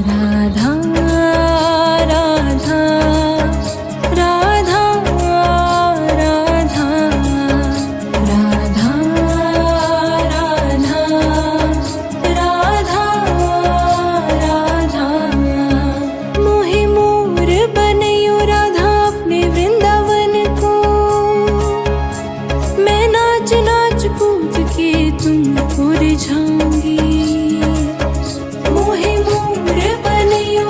राधा राधा राधा राधा राधा राधा राधा मोहि मोर बनयो राधा अपने वृंदावन को। मैं नाच नाच कूद के तुमको रिझाऊंगी। मोहि मोर बनयो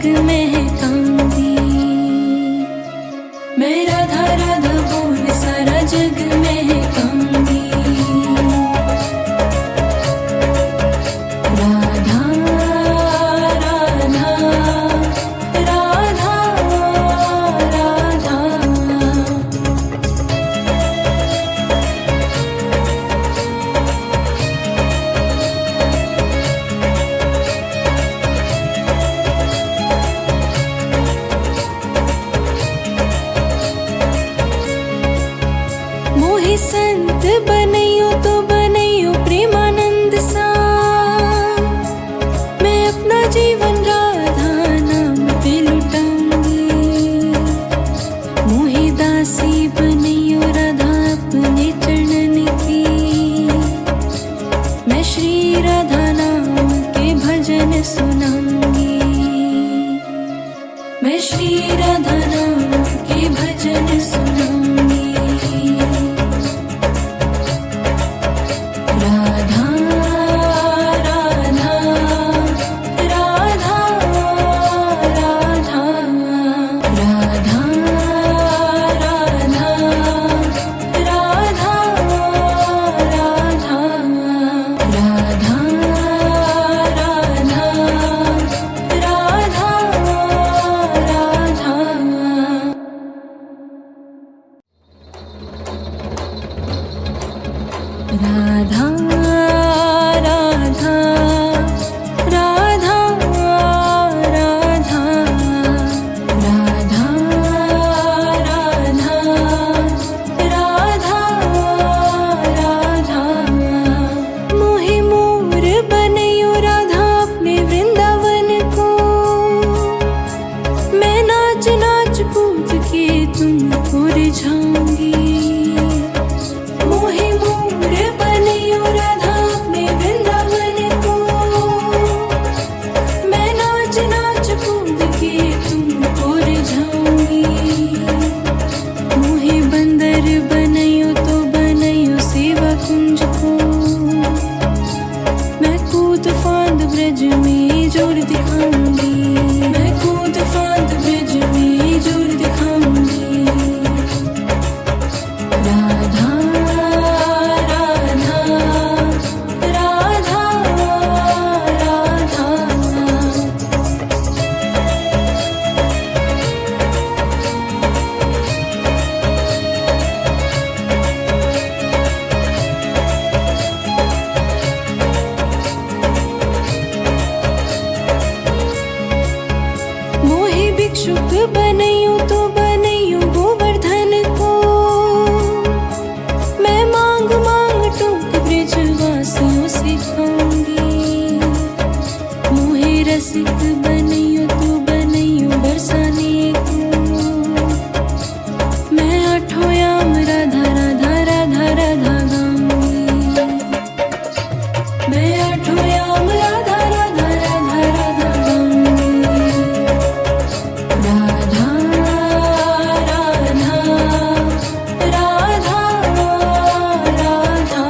जग महकाऊंगी। मैं राधा राधा बोल सारा जग महकाऊंगी। राधा राधा राधा राधा। मोहि संत बनैयो तो बनैयो प्रेमानंद सा। मैं अपना जीवन राधा नाम पे लुटाऊंगी। मोहि दासी बनैयो राधा अपने चरणन की। मैं श्री राधा नाम के भजन सुनाऊंगी। मैं श्री राधा नाम के भजन सुनाऊंगी। राधा राधा राधा राधा राधा राधा राधा राधा राधा राधा राधा राधा राधा राधा राधा राधा राधा राधा। मोहि मोर बनैयो राधा अपने वृंदावन को। मैं नाच नाच कूद के तुमको रिझाऊंगी। मोहि मोर बनैयो राधा अपने वृंदावन को। मैं नाच नाच कूद के तुमको रिझाऊंगी। मोहि बंदर बनैयो तो बनैयो सेवा कुंज को। मैं कूद फांद ब्रज में जोर दिखाऊंगी। मैं कूद फांद ब्रज में जोर दिखाऊंगी। राधा राधा राधा राधा। मोहि भिक्षुक बनैयो तो बनैयो गोवर्धन को। मैं मांग मांग टूक ब्रजवासियों से खाऊंगी। मोहि रसिक बनैयो तो बनैयो बरसाने को। मैं आठों याम राधा राधा राधा राधा गाऊंगी। मैं आठों याम राधा राधा राधा राधा गाऊंगी। राधा राधा राधा राधा।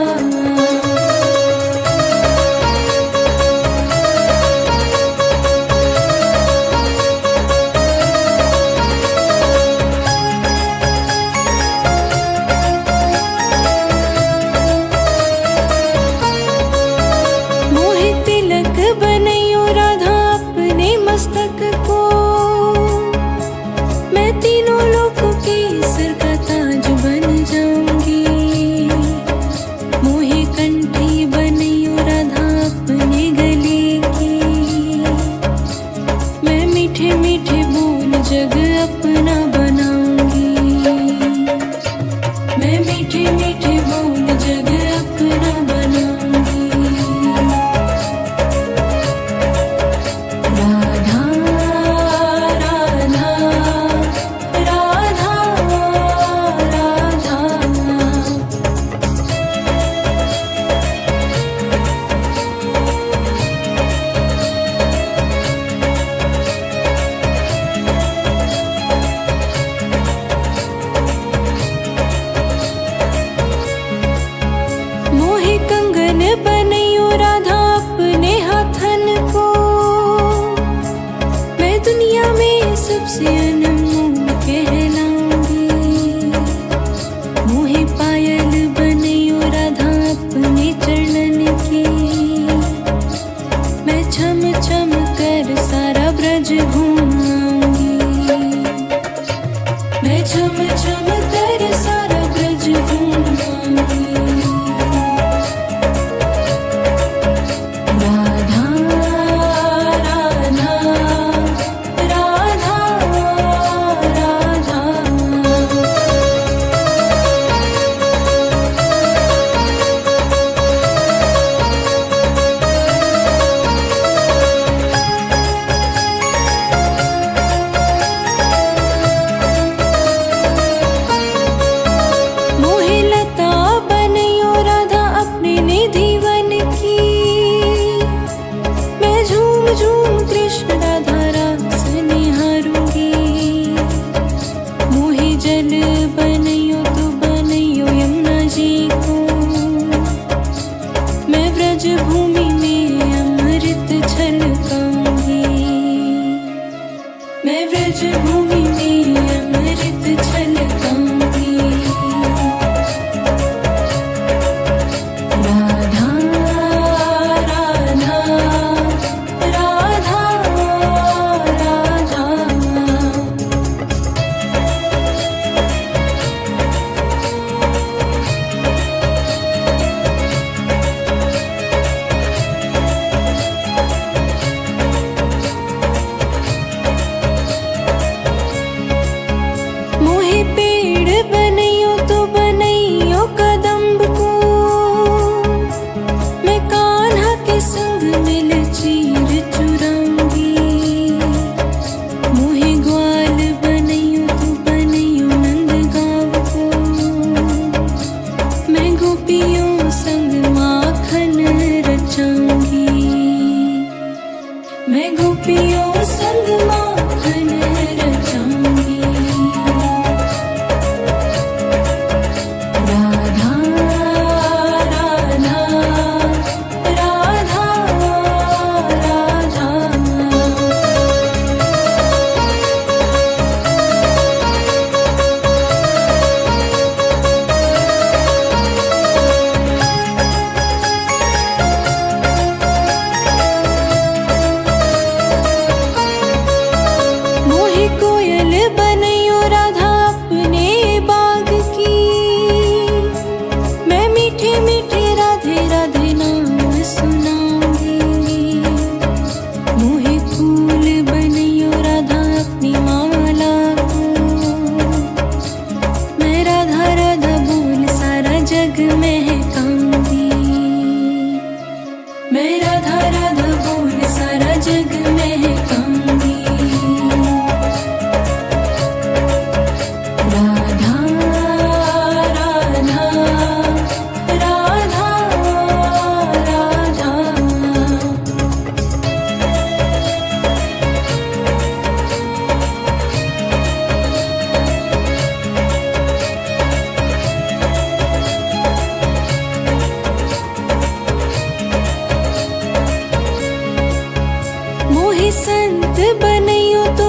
मोहि तिलक बनैयो राधा अपने मस्तक को। मैं तीनों लोकों की सिर का ताज बन जाऊंगी। मोहि कंठी बनैयो राधा अपने गले की। मैं मीठे मीठे बोल जग अपना बनाऊंगी। मैं मीठे मीठे बोल जग अपना बनाऊंगी। राधा राधा राधा राधा। से अनमोल कहलाऊंगी। मोहे पायल बनियो राधा अपने चरणन की। मैं छम छम कर सारा ब्रज घूमाऊंगी। मैं छम छम कर सारा ब्रज घूमाऊंगी। राधा राधा राधा राधा। मोहे लता बनियो राधा अपने निधि वन की। मैं झूम झूम कृष्ण राधा रास निहारूंगी। मोहे जल बनियो तो बनियो यमुना जी को। मैं व्रज भूमि में अमृत छलकाऊंगी। मैं व्रज भूमि में अमृत छलकाऊंगी। राधा राधा राधा राधा। मोहे पेड़ बनियो तो बनियो कदम्ब को। मैं कान्हा के संग मिल चीर चुराऊंगी। मोहे ग्वाल बनियो तो बनियो नंदगांव को। मैं गोपियों संग माखन रचाऊंगी। मैं गोपियों संग माखन रचाऊंगी। राधा राधा राधा राधा। मोहे कोयल बनियो राधा अपने बाग की। मैं मीठे मीठे राधे राधे नाम सुनाऊंगी। मोहे फूल बनियो राधा अपनी माला को। मैं राधा राधा बोल सारा जग महकाऊंगी। मैं राधा राधा बोल सारा जग महकाऊंगी। राधा राधा राधा राधा। मोहे संत बनियो तो